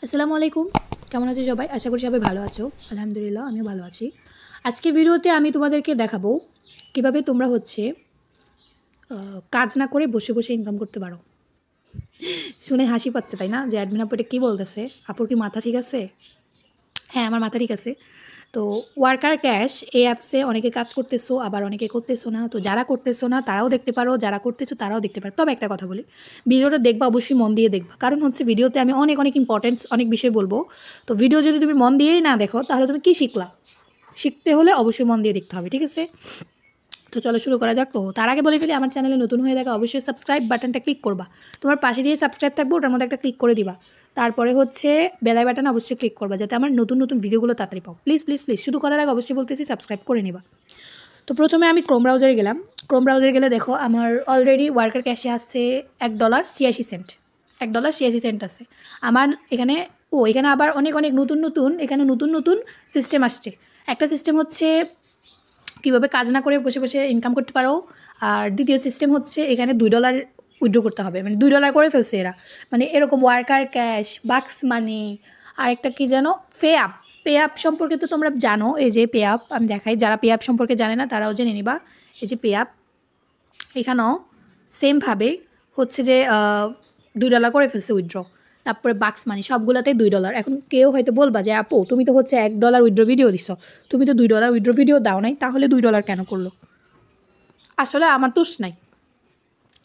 আসসালামু আলাইকুম। কেমন আছো সবাই? আশা করি সবাই ভালো আছো। আলহামদুলিল্লাহ আমিও ভালো আছি। আজকের ভিডিওতে আমি তোমাদেরকে দেখাবো কিভাবে তোমরা হচ্ছে কাজ না করে বসে, বসে ইনকাম করতে পারো। শুনে হাসি পাচ্ছে, তাই না? যে অ্যাডমিন আপু এটা কী বলতেছে? আপুর কি মাথা ঠিক আছে? হ্যাঁ, আমার মাথা ঠিক আছে। তো ওয়ার্কার ক্যাশ এই অ্যাপসে অনেকে কাজ করতেছো, আবার অনেকে করতেছো না। তো যারা করতেছো না তারাও দেখতে পারো, যারা করতেছো তারাও দেখতে পারো। তবে একটা কথা বলি, ভিডিওটা দেখবা অবশ্যই মন দিয়ে দেখবা। কারণ হচ্ছে ভিডিওতে আমি অনেক অনেক ইম্পর্টেন্ট অনেক বিষয় বলবো। তো ভিডিও যদি তুমি মন দিয়েই না দেখো তাহলে তুমি কী শিখলা? শিখতে হলে অবশ্যই মন দিয়ে দেখতে হবে, ঠিক আছে? তো চলো শুরু করা যাক। তো তার আগে বলে ফেলি, আমার চ্যানেলে নতুন হয়ে থাকে অবশ্যই সাবস্ক্রাইব বাটনটা ক্লিক করবা। তোমার পাশে দিয়ে সাবস্ক্রাইব থাকবে, ওটার মধ্যে একটা ক্লিক করে দিবা। তারপরে হচ্ছে বেলাই বাটন অবশ্যই ক্লিক করবা, যাতে আমার নতুন নতুন ভিডিওগুলো তাড়াতাড়ি পাও। প্লিজ প্লিজ প্লিজ শুরু করার আগে অবশ্যই বলতেছি সাবস্ক্রাইব করে নিবা। তো প্রথমে আমি ক্রোম ব্রাউজারে গেলাম। ক্রোম ব্রাউজারে গেলে দেখো আমার অলরেডি ওয়ার্কার ক্যাশে আসছে $1.86। $1.86 আছে আমার এখানে। এখানে আবার অনেক অনেক নতুন নতুন এখানে নতুন নতুন সিস্টেম আসছে। একটা সিস্টেম হচ্ছে কীভাবে কাজ না করে বসে বসে ইনকাম করতে পারো। আর দ্বিতীয় সিস্টেম হচ্ছে এখানে $2 উইথড্র করতে হবে, মানে $2 করে ফেলছে এরা। মানে এরকম ওয়ার্কার ক্যাশ, বাক্স মানি, আর একটা কী যেন পে আপ সম্পর্কে তো তোমরা জানো। এই যে পে আপ আমি দেখাই, যারা পে আপ সম্পর্কে জানে না তারাও জেনে নিবা। এই যে পে আপ, এখানেও সেমভাবে হচ্ছে যে $2 করে ফেলছে উইথড্র। তারপরে বাক্স মানি সবগুলোতেই $2। এখন কেউ হয়তো বলবা যে আপু তুমি তো হচ্ছে $1 উইথড্র ভিডিও দিছো, তুমি তো $2 উইথড্র ভিডিও দাও নাই, তাহলে $2 কেন করলো? আসলে আমার দোষ নাই।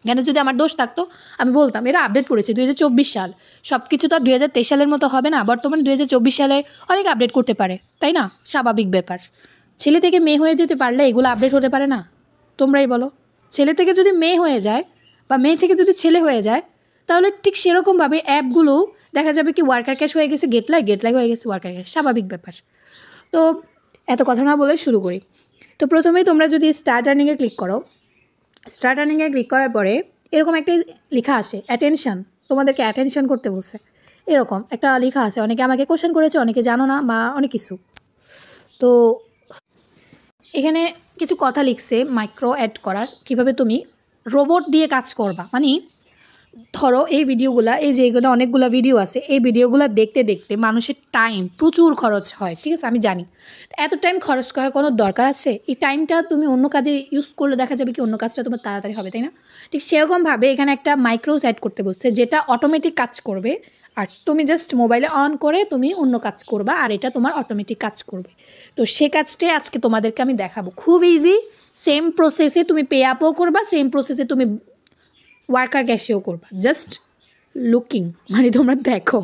কেন, যদি আমার দোষ থাকতো আমি বলতাম। এরা আপডেট করেছে 2024 সাল, সব কিছু তো 2023 সালের মতো হবে না। বর্তমানে 2024 সালে অনেক আপডেট করতে পারে, তাই না? স্বাভাবিক ব্যাপার। ছেলে থেকে মেয়ে হয়ে যেতে পারলে এগুলো আপডেট হতে পারে না? তোমরাই বলো। ছেলে থেকে যদি মেয়ে হয়ে যায় বা মেয়ে থেকে যদি ছেলে হয়ে যায়, তাহলে ঠিক সেরকমভাবে অ্যাপগুলো দেখা যাবে কি ওয়ার্কার ক্যাশ হয়ে গেছে গেটলাই হয়ে গেছে ওয়ার্কার ক্যাশ, স্বাভাবিক ব্যাপার। তো এত কথা না বলে শুরু করি। তো প্রথমেই তোমরা যদি স্টার্ট আর্নিংয়ে ক্লিক করো, স্টার্ট আর্নিংয়ে ক্লিক করার পরে এরকম একটা লেখা আসে অ্যাটেনশন, তোমাদেরকে অ্যাটেনশন করতে বলছে। এরকম একটা লেখা আছে, অনেকে আমাকে কোশ্চেন করেছে, অনেকে জানো না বা অনেক কিছু। তো এখানে কিছু কথা লিখছে মাইক্রো অ্যাড করার, কীভাবে তুমি রোবট দিয়ে কাজ করবা। মানে ধরো এই ভিডিওগুলা, এই যে এগুলো অনেকগুলো ভিডিও আছে, এই ভিডিওগুলো দেখতে দেখতে মানুষের টাইম প্রচুর খরচ হয়, ঠিক আছে? আমি জানি। এত টাইম খরচ করার কোনো দরকার আছে? এই টাইমটা তুমি অন্য কাজে ইউজ করলে দেখা যাবে কি অন্য কাজটা তোমার তাড়াতাড়ি হবে, তাই না? ঠিক সেরকমভাবে এখানে একটা মাইক্রোস অ্যাড করতে বলছে, যেটা অটোমেটিক কাজ করবে। আর তুমি জাস্ট মোবাইলে অন করে তুমি অন্য কাজ করবা, আর এটা তোমার অটোমেটিক কাজ করবে। তো সে কাজটাই আজকে তোমাদেরকে আমি দেখাবো। খুব ইজি, সেম প্রসেসে তুমি পে আপও করবা, সেম প্রসেসে তুমি ওয়ার্কার ক্যাশেও করবা। জাস্ট লুকিং, মানে তোমরা দেখো,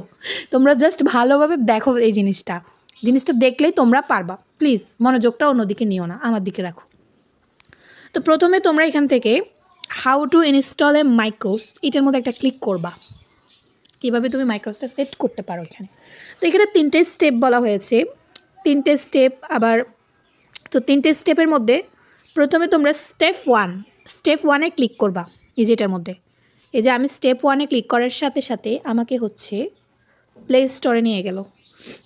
তোমরা জাস্ট ভালোভাবে দেখো এই জিনিসটা দেখলেই তোমরা পারবা। প্লিজ মনোযোগটা অন্যদিকে নিও না, আমার দিকে রাখো। তো প্রথমে তোমরা এখান থেকে হাউ টু ইনস্টল এ মাইক্রোস, এটার মধ্যে একটা ক্লিক করবা, কীভাবে তুমি মাইক্রোসটা সেট করতে পারো এখানে। তো এখানে 3টে স্টেপ বলা হয়েছে, 3টে স্টেপ আবার। তো 3টে স্টেপের মধ্যে প্রথমে তোমরা স্টেপ 1-এ ক্লিক করবা। এই যে এটার মধ্যে, এই যে আমি স্টেপ 1-এ ক্লিক করার সাথে সাথে আমাকে হচ্ছে প্লে স্টোরে নিয়ে গেল।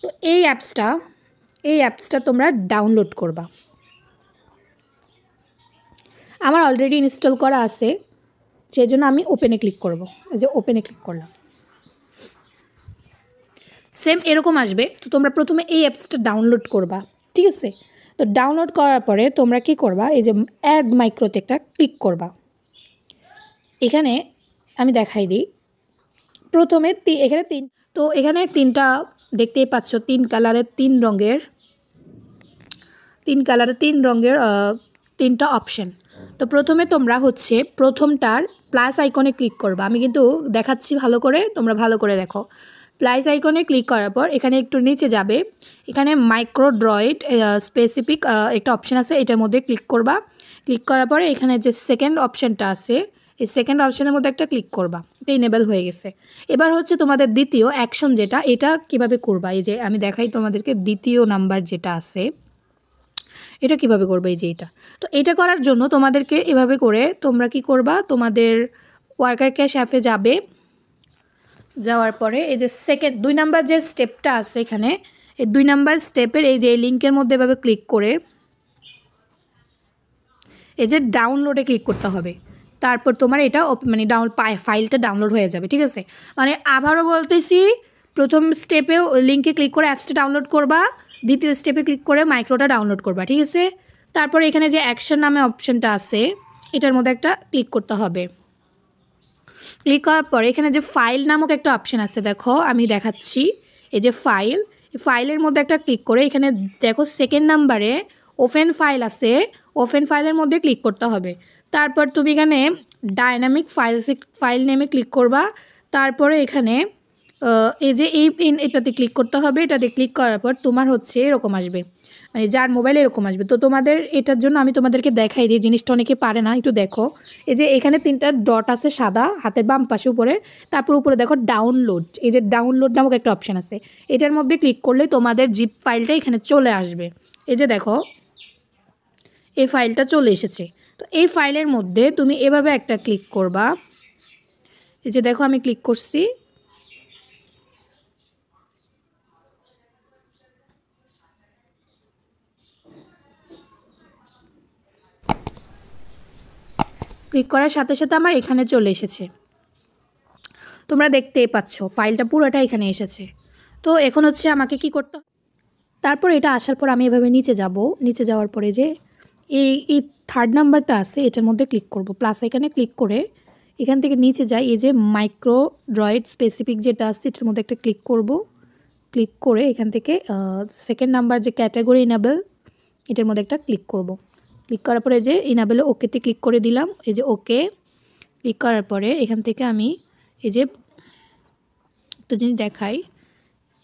তো এই অ্যাপসটা তোমরা ডাউনলোড করবা। আমার অলরেডি ইনস্টল করা আছে, সেই জন্য আমি ওপেনে ক্লিক করব। এই যে ওপেনে ক্লিক করলাম, সেম এরকম আসবে। তো তোমরা প্রথমে এই অ্যাপসটা ডাউনলোড করবা, ঠিক আছে? তো ডাউনলোড করার পরে তোমরা কী করবা, এই যে অ্যাড মাইক্রোতে একটা ক্লিক করবা। এখানে আমি দেখাই দিই। প্রথমে এখানে তো এখানে 3টা দেখতেই পাচ্ছ, 3 কালারের 3 রঙের 3টা অপশন। তো প্রথমে তোমরা হচ্ছে প্রথমটার প্লাস আইকনে ক্লিক করবা। আমি কিন্তু দেখাচ্ছি ভালো করে, তোমরা ভালো করে দেখো। প্লাস আইকনে ক্লিক করার পর এখানে একটু নিচে যাবে, এখানে মাইক্রো ড্রয়েড স্পেসিফিক একটা অপশান আছে, এটার মধ্যে ক্লিক করবা। ক্লিক করার পরে এখানে যে সেকেন্ড অপশানটা আছে, এই সেকেন্ড অপশানের মধ্যে একটা ক্লিক করবা। এটা ইনেবল হয়ে গেছে। এবার হচ্ছে তোমাদের দ্বিতীয় অ্যাকশন যেটা, এটা কিভাবে করবা। এই যে আমি দেখাই তোমাদেরকে, দ্বিতীয় নাম্বার যেটা আছে এটা কিভাবে করবে। এই যে এটা, তো এটা করার জন্য তোমাদেরকে এভাবে করে তোমরা কি করবা, তোমাদের ওয়ার্কার ক্যাশ অ্যাপে যাবে। যাওয়ার পরে এই যে 2 নাম্বার যে স্টেপটা আছে এখানে, এই 2 নাম্বার স্টেপের এই যে লিঙ্কের মধ্যে এভাবে ক্লিক করে এই যে ডাউনলোডে ক্লিক করতে হবে। তারপর তোমার এটা মানে ফাইলটা ডাউনলোড হয়ে যাবে, ঠিক আছে? মানে আবারও বলতেছি, প্রথম স্টেপে লিঙ্কে ক্লিক করে অ্যাপসটা ডাউনলোড করবা, দ্বিতীয় স্টেপে ক্লিক করে মাইক্রোটা ডাউনলোড করবা, ঠিক আছে। তারপর এখানে যে অ্যাকশন নামে অপশানটা আছে এটার মধ্যে একটা ক্লিক করতে হবে। ক্লিক করার পরে এখানে যে ফাইল নামক একটা অপশান আছে, দেখো আমি দেখাচ্ছি, এই যে ফাইলের মধ্যে একটা ক্লিক করে এখানে দেখো সেকেন্ড নাম্বারে ওপেন ফাইল আছে, ওপেন ফাইলের মধ্যে ক্লিক করতে হবে। তারপর তুমি এখানে ডাইনামিক ফাইল নেমে ক্লিক করবা। তারপরে এখানে এই যে এটাতে ক্লিক করতে হবে। এটাতে ক্লিক করার পর তোমার হচ্ছে এরকম আসবে, মানে যার মোবাইলে এরকম আসবে। তো তোমাদের এটার জন্য আমি তোমাদেরকে দেখাই দিই, জিনিসটা অনেকে পারে না, একটু দেখো। এই যে এখানে 3টা ডট আছে সাদা হাতের বাম পাশে উপরে, তারপর উপরে দেখো ডাউনলোড, এই যে ডাউনলোড নামক একটা অপশান আছে, এটার মধ্যে ক্লিক করলে তোমাদের জিপ ফাইলটা এখানে চলে আসবে। এই যে দেখো এই ফাইলটা চলে এসেছে। তো এই ফাইলের মধ্যে তুমি এভাবে একটা ক্লিক করবা। এই যে দেখো আমি ক্লিক করছি, ক্লিক করার সাথে সাথে আমার এখানে চলে এসেছে, তোমরা দেখতেই পাচ্ছ ফাইলটা পুরোটা এখানে এসেছে। তো এখন হচ্ছে আমাকে কি করতে, তারপর এটা আসার পর আমি এভাবে নিচে যাব, নিচে যাওয়ার পরে যে এই 3rd নাম্বারটা আছে এটার মধ্যে ক্লিক করব, প্লাস এখানে ক্লিক করে এখান থেকে নিচে যাই, এই যে মাইক্রো ড্রয়েড স্পেসিফিক যেটা আছে এটার মধ্যে একটা ক্লিক করব। ক্লিক করে এখান থেকে সেকেন্ড নাম্বার যে ক্যাটাগরি ইনেবল এটার মধ্যে একটা ক্লিক করব। ক্লিক করার পরে যে ইনেবলে ওকেতে ক্লিক করে দিলাম, এই যে ওকে। ক্লিক করার পরে এখান থেকে আমি এই যে একটা জিনিস দেখাই,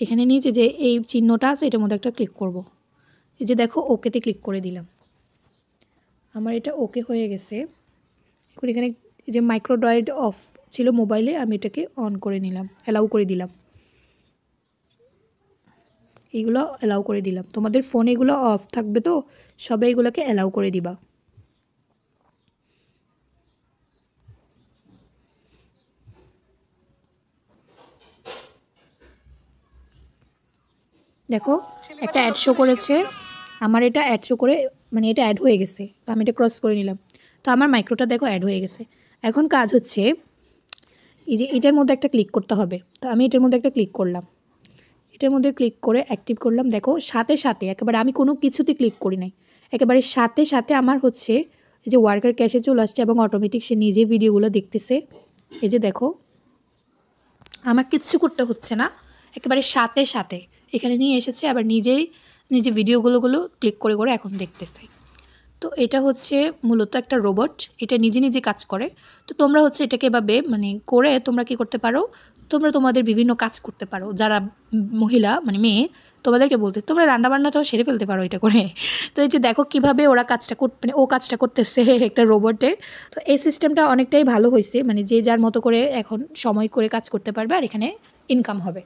এখানে নিচে যে এই চিহ্নটা আছে এটার মধ্যে একটা ক্লিক করব। এই যে দেখো ওকেতে ক্লিক করে দিলাম, আমার এটা ওকে হয়ে গেছে। এখন এখানে যে মাইক্রোডয়েড অফ ছিল মোবাইলে, আমি এটাকে অন করে নিলাম, অ্যালাউ করে দিলাম, এইগুলো অ্যালাউ করে দিলাম। তোমাদের ফোনে এগুলো অফ থাকবে, তো সবাই এগুলোকে অ্যালাউ করে দিবা। দেখো একটা অ্যাড শো করেছে, আমার এটা অ্যাড শো করে, মানে এটা অ্যাড হয়ে গেছে। তো আমি এটা ক্রস করে নিলাম, তো আমার মাইক্রোটা দেখো অ্যাড হয়ে গেছে। এখন কাজ হচ্ছে এই যে এটার মধ্যে একটা ক্লিক করতে হবে। তো আমি এটার মধ্যে একটা ক্লিক করলাম, এটার মধ্যে ক্লিক করে অ্যাক্টিভ করলাম। দেখো সাথে সাথে একেবারে আমি কোনো কিছুতে ক্লিক করি নাই, একেবারে সাথে সাথে আমার হচ্ছে এই যে ওয়ার্কার ক্যাশে চলে আসছে এবং অটোমেটিক সে নিজে ভিডিওগুলো দেখতেছে। এই যে দেখো আমার কিচ্ছু করতে হচ্ছে না, একেবারে সাথে সাথে এখানে নিয়ে এসেছে, আবার নিজে ভিডিওগুলো ক্লিক করে করে এখন দেখতেছে। তো এটা হচ্ছে মূলত একটা রোবট, এটা নিজে কাজ করে। তো তোমরা হচ্ছে এটাকে এভাবে মানে করে তোমরা কি করতে পারো, তোমরা তোমাদের বিভিন্ন কাজ করতে পারো। যারা মহিলা মানে মেয়ে, তোমাদেরকে বলতে তোমরা রান্নাবান্নাটাও সেরে ফেলতে পারো এটা করে। তো এই যে দেখো কীভাবে ওরা কাজটা মানে ও কাজটা করতেছে একটা রোবটে। তো এই সিস্টেমটা অনেকটাই ভালো হয়েছে, মানে যে যার মতো করে এখন সময় করে কাজ করতে পারবে আর এখানে ইনকাম হবে।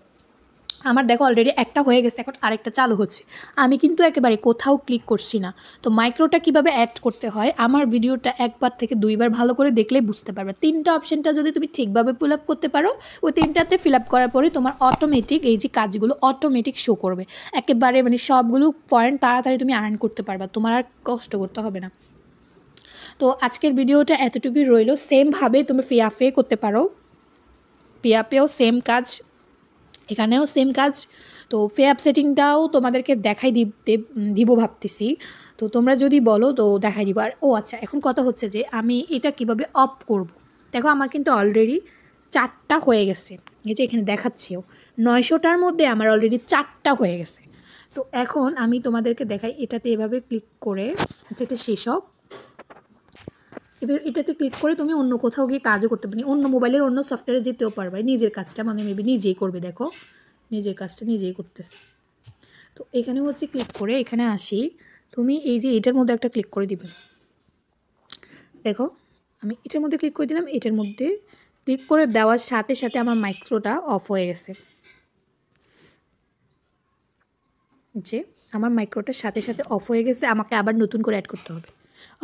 আমার দেখো অলরেডি একটা হয়ে গেছে, এখন আরেকটা চালু হচ্ছে। আমি কিন্তু একেবারে কোথাও ক্লিক করছি না। তো মাইক্রোটা কিভাবে অ্যাড করতে হয় আমার ভিডিওটা 1বার থেকে 2বার ভালো করে দেখলেই বুঝতে পারবে। 3টা অপশানটা যদি তুমি ঠিকভাবে ফিল আপ করতে পারো, ওই 3টাতে ফিল আপ করার পরে তোমার অটোমেটিক এই যে কাজগুলো অটোমেটিক শো করবে একেবারে, মানে সবগুলো পয়েন্ট তাড়াতাড়ি তুমি আর্ন করতে পারবা, তোমার আর কষ্ট করতে হবে না। তো আজকের ভিডিওটা এতটুকুই রইল। সেমভাবে তুমি পিয়াপে করতে পারো, পিয়াপেও সেম কাজ, এখানেও সেম কাজ। তো পে অ্যাপ সেটিংটাও তোমাদেরকে দেখাই দিব ভাবতেছি। তো তোমরা যদি বলো তো দেখাই দিব। আর ও আচ্ছা, এখন কথা হচ্ছে যে আমি এটা কিভাবে অফ করব। দেখো আমার কিন্তু অলরেডি 4টা হয়ে গেছে, এই যে এখানে দেখাচ্ছেও 900টার মধ্যে আমার অলরেডি 4টা হয়ে গেছে। তো এখন আমি তোমাদেরকে দেখাই, এটাতে এভাবে ক্লিক করে যেটা সেসব, এবার এটাতে ক্লিক করে তুমি অন্য কোথাও গিয়ে কাজও করতে পারবে, অন্য মোবাইলের অন্য সফটওয়্যারে যেতেও পারবে, নিজের কাজটা মানে মেবি নিজেই করবে। দেখো নিজের কাজটা নিজেই করতেছে। তো এখানে হচ্ছে ক্লিক করে এখানে আসি, তুমি এই যে এটার মধ্যে একটা ক্লিক করে দিবে। দেখো আমি এটার মধ্যে ক্লিক করে দিলাম, এটার মধ্যে ক্লিক করে দেওয়ার সাথে সাথে আমার মাইক্রোটা অফ হয়ে গেছে। যে আমার মাইক্রোটার সাথে সাথে অফ হয়ে গেছে, আমাকে আবার নতুন করে অ্যাড করতে হবে।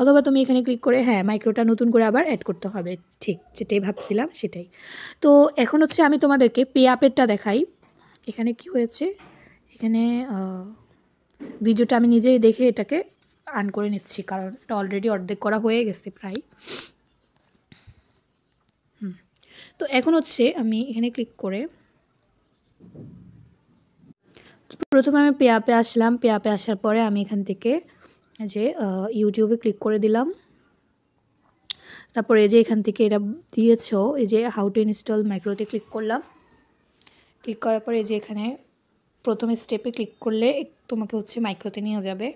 অথবা তুমি এখানে ক্লিক করে হ্যাঁ মাইক্রোটা নতুন করে আবার অ্যাড করতে হবে, ঠিক যেটাই ভাবছিলাম সেটাই। তো এখন হচ্ছে আমি তোমাদেরকে পে আপেরটা দেখাই। এখানে কি হয়েছে, এখানে ভিডিওটা আমি নিজেই দেখে এটাকে আর্ন করে নিচ্ছি, কারণ এটা অলরেডি অর্ধেক করা হয়ে গেছে প্রায়। তো এখন হচ্ছে আমি এখানে ক্লিক করে প্রথমে আমি পে আপে আসলাম। পে আপে আসার পরে আমি এখান থেকে যে ইউটিউবে ক্লিক করে দিলাম। তারপরে এই যে এখান থেকে এটা দিয়েছো এই যে হাউ টু ইনস্টল মাইক্রোতে ক্লিক করলাম। ক্লিক করার পরে এই যে এখানে প্রথম স্টেপে ক্লিক করলে তোমাকে হচ্ছে মাইক্রোতে নিয়ে যাবে।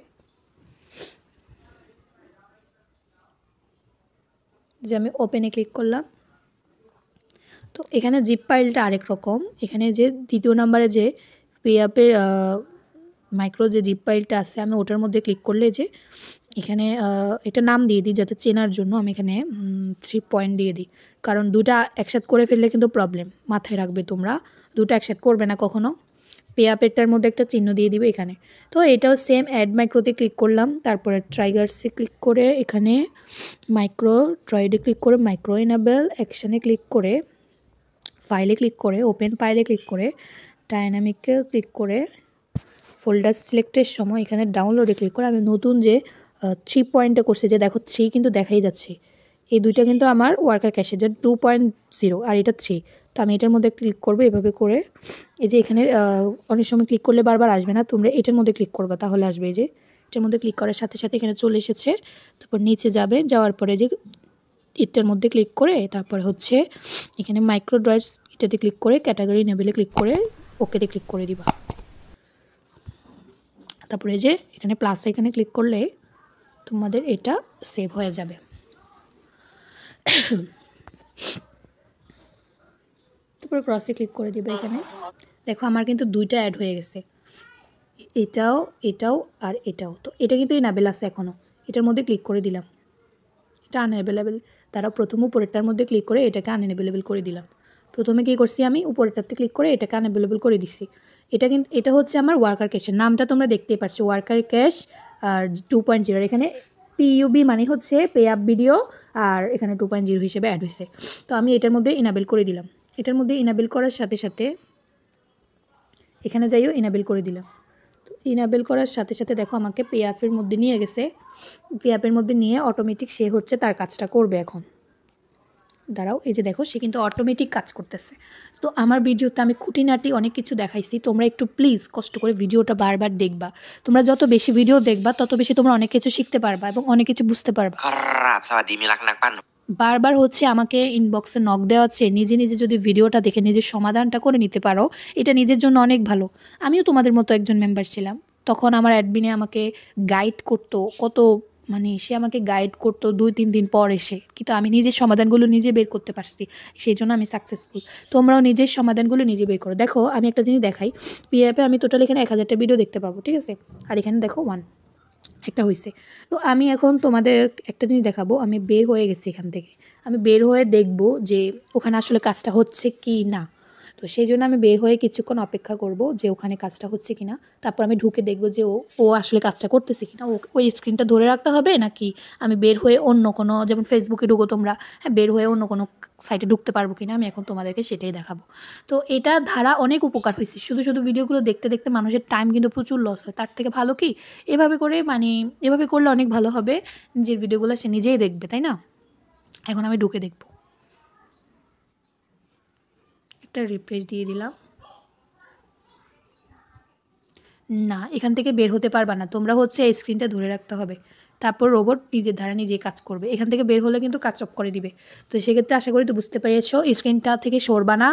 যে আমি ওপেনে ক্লিক করলাম। তো এখানে জিপ ফাইলটা আরেক রকম। এখানে যে দ্বিতীয় নম্বরে যে পে আপের মাইক্রো যে জিপ ফাইলটা আছে আমি ওটার মধ্যে ক্লিক করলে যে এখানে এটা নাম দিয়ে দিই যাতে চেনার জন্য আমি এখানে 3 পয়েন্ট দিয়ে দিই। কারণ দুটা একসাথে করে ফেললে কিন্তু প্রবলেম, মাথায় রাখবে তোমরা দুটো একসাথে করবে না কখনো। পে আপেরটার মধ্যে একটা চিহ্ন দিয়ে দিবে এখানে। তো এটাও সেম অ্যাড মাইক্রোতে ক্লিক করলাম। তারপরে ট্রাইগার্সে ক্লিক করে এখানে মাইক্রো ট্রাইডে ক্লিক করে মাইক্রো এনাবেল অ্যাকশানে ক্লিক করে ফাইলে ক্লিক করে ওপেন ফাইলে ক্লিক করে ডাইনামিকে ক্লিক করে ফোল্ডার সিলেক্টের সময় এখানে ডাউনলোডে ক্লিক করে আমি নতুন যে 3 পয়েন্টে করছি যে দেখো 3 কিন্তু দেখাই যাচ্ছে। এই দুইটা কিন্তু আমার ওয়ার্কার ক্যাশে যে 2.0 আর এটা 3। তো আমি এটার মধ্যে ক্লিক করবো এভাবে করে। এই যে এখানে অনেক সময় ক্লিক করলে বারবার আসবে না, তোমরা এটার মধ্যে ক্লিক করবা তাহলে আসবে। এই যে এটার মধ্যে ক্লিক করার সাথে সাথে এখানে চলে এসেছে। তারপর নিচে যাবে, যাওয়ার পরে যে এটার মধ্যে ক্লিক করে তারপরে হচ্ছে এখানে মাইক্রো ড্রয়েডস এটাতে ক্লিক করে ক্যাটাগরি নেবেলে ক্লিক করে ওকেতে ক্লিক করে দিবা। তারপরে যে এখানে প্লাস এখানে ক্লিক করলে তোমাদের এটা সেভ হয়ে যাবে। তারপরে ক্রসে ক্লিক করে দিবে। এখানে দেখো আমার কিন্তু দুইটা অ্যাড হয়ে গেছে, এটাও এটাও আর এটাও। তো এটা কিন্তু ইনেবল আছে এখনও। এটার মধ্যে ক্লিক করে দিলাম, এটা আনএভেলেবেল। তারা প্রথম উপরেরটার মধ্যে ক্লিক করে এটাকে আনএভেলেবেল করে দিলাম। প্রথমে কী করছি আমি উপরেরটাতে ক্লিক করে এটাকে আনএভেলেবেল করে দিছি। এটা কিন্তু এটা হচ্ছে আমার ওয়ার্কার ক্যাশের নামটা তোমরা দেখতেই পাচ্ছ, ওয়ার্কার ক্যাশ আর 2.0। এখানে পিইউবি মানে হচ্ছে পে আপ ভিডিও আর এখানে 2.0 হিসেবে অ্যাড হয়েছে। তো আমি এটার মধ্যে ইনেবল করে দিলাম। এটার মধ্যে ইনেবল করার সাথে সাথে এখানে যাইও ইনেবল করে দিলাম। তো ইনেবল করার সাথে সাথে দেখো আমাকে পে আপের মধ্যে নিয়ে গেছে। পে আপের মধ্যে নিয়ে অটোমেটিক সে হচ্ছে তার কাজটা করবে এখন। দাঁড়াও, এই যে দেখো সে কিন্তু অটোমেটিক কাজ করতেছে। তো আমার ভিডিওতে আমি খুঁটিনাটি অনেক কিছু দেখাইছি, তোমরা একটু প্লিজ কষ্ট করে ভিডিওটা বারবার দেখবা। তোমরা যত বেশি ভিডিও দেখবা তত বেশি তোমরা অনেক কিছু শিখতে পারবা এবং অনেক কিছু বুঝতে পারবা। বারবার হচ্ছে আমাকে ইনবক্সে নক দেওয়া হচ্ছে, নিজে নিজে যদি ভিডিওটা দেখে নিজের সমাধানটা করে নিতে পারো এটা নিজের জন্য অনেক ভালো। আমিও তোমাদের মতো একজন মেম্বার ছিলাম, তখন আমার অ্যাডমিনে আমাকে গাইড করতো কত, মানে সে আমাকে গাইড করতো 2-3 দিন পর এসে, কিন্তু আমি নিজের সমাধানগুলো নিজে বের করতে পারছি, সেই জন্য আমি সাকসেসফুল। তোমরাও নিজের সমাধানগুলো নিজে বের করো। দেখো আমি একটা জিনিস দেখাই, পিএপে আমি টোটাল এখানে 1000টা ভিডিও দেখতে পাবো, ঠিক আছে? আর এখানে দেখো 1 একটা হয়েছে। তো আমি এখন তোমাদের একটা জিনিস দেখাবো, আমি বের হয়ে গেছি এখান থেকে। আমি বের হয়ে দেখব যে ওখানে আসলে কাজটা হচ্ছে কি না। তো সেই জন্য আমি বের হয়ে কিছুক্ষণ অপেক্ষা করব যে ওখানে কাজটা হচ্ছে কি না। তারপর আমি ঢুকে দেখব যে ও আসলে কাজটা করতেছে কি না। ওই স্ক্রিনটা ধরে রাখতে হবে নাকি আমি বের হয়ে অন্য কোনো, যেমন ফেসবুকে ঢুকো তোমরা, হ্যাঁ, বের হয়ে অন্য কোনো সাইটে ঢুকতে পারবো কি না, আমি এখন তোমাদেরকে সেটাই দেখাবো। তো এটা ধারা অনেক উপকার হয়েছে। শুধু শুধু ভিডিওগুলো দেখতে দেখতে মানুষের টাইম কিন্তু প্রচুর লস হয়। তার থেকে ভালো কি এভাবে করে, মানে এভাবে করলে অনেক ভালো হবে। নিজের ভিডিওগুলো সে নিজেই দেখবে, তাই না? এখন আমি ঢুকে দেখব, একটা রিফ্রেশ দিয়ে দিলাম। না, এখান থেকে বের হতে পারবা না, তোমরা হচ্ছে এই স্ক্রিনটা ধরে রাখতে হবে, তারপর রোবট নিজের ধারা নিজেই কাজ করবে। এখান থেকে বের হলে কিন্তু কাজ অফ করে দিবে। তো সেক্ষেত্রে আশা করি তো বুঝতে পেরেছো, স্ক্রিনটা থেকে সরবা না,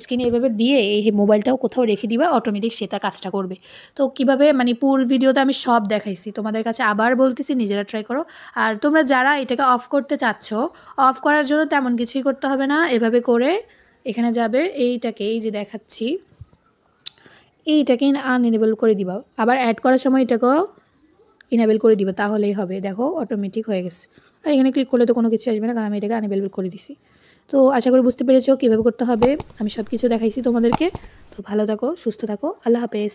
স্ক্রিনে এভাবে দিয়ে এই মোবাইলটাও কোথাও রেখে দিবা, অটোমেটিক সে তার কাজটা করবে। তো কীভাবে, মানে ফুল ভিডিওতে আমি সব দেখাইছি তোমাদের কাছে, আবার বলতেছি নিজেরা ট্রাই করো। আর তোমরা যারা এটাকে অফ করতে চাচ্ছ, অফ করার জন্য তেমন কিছুই করতে হবে না, এভাবে করে এখানে যাবে, এইটাকে এই যে দেখাচ্ছি এইটাকে আনএনেবল করে দিবা, আবার অ্যাড করার সময় এটাকেও ইনেবল করে দিবা, তাহলেই হবে। দেখো অটোমেটিক হয়ে গেছে। আর এখানে ক্লিক করলে তো কোনো কিছু আসবে না, কারণ আমি এটাকে আনএনেবল করে দিছি। তো আশা করি বুঝতে পেরেছো কীভাবে করতে হবে, আমি সব কিছু দেখাইছি তোমাদেরকে। তো ভালো থাকো, সুস্থ থাকো, আল্লাহ হাফেজ।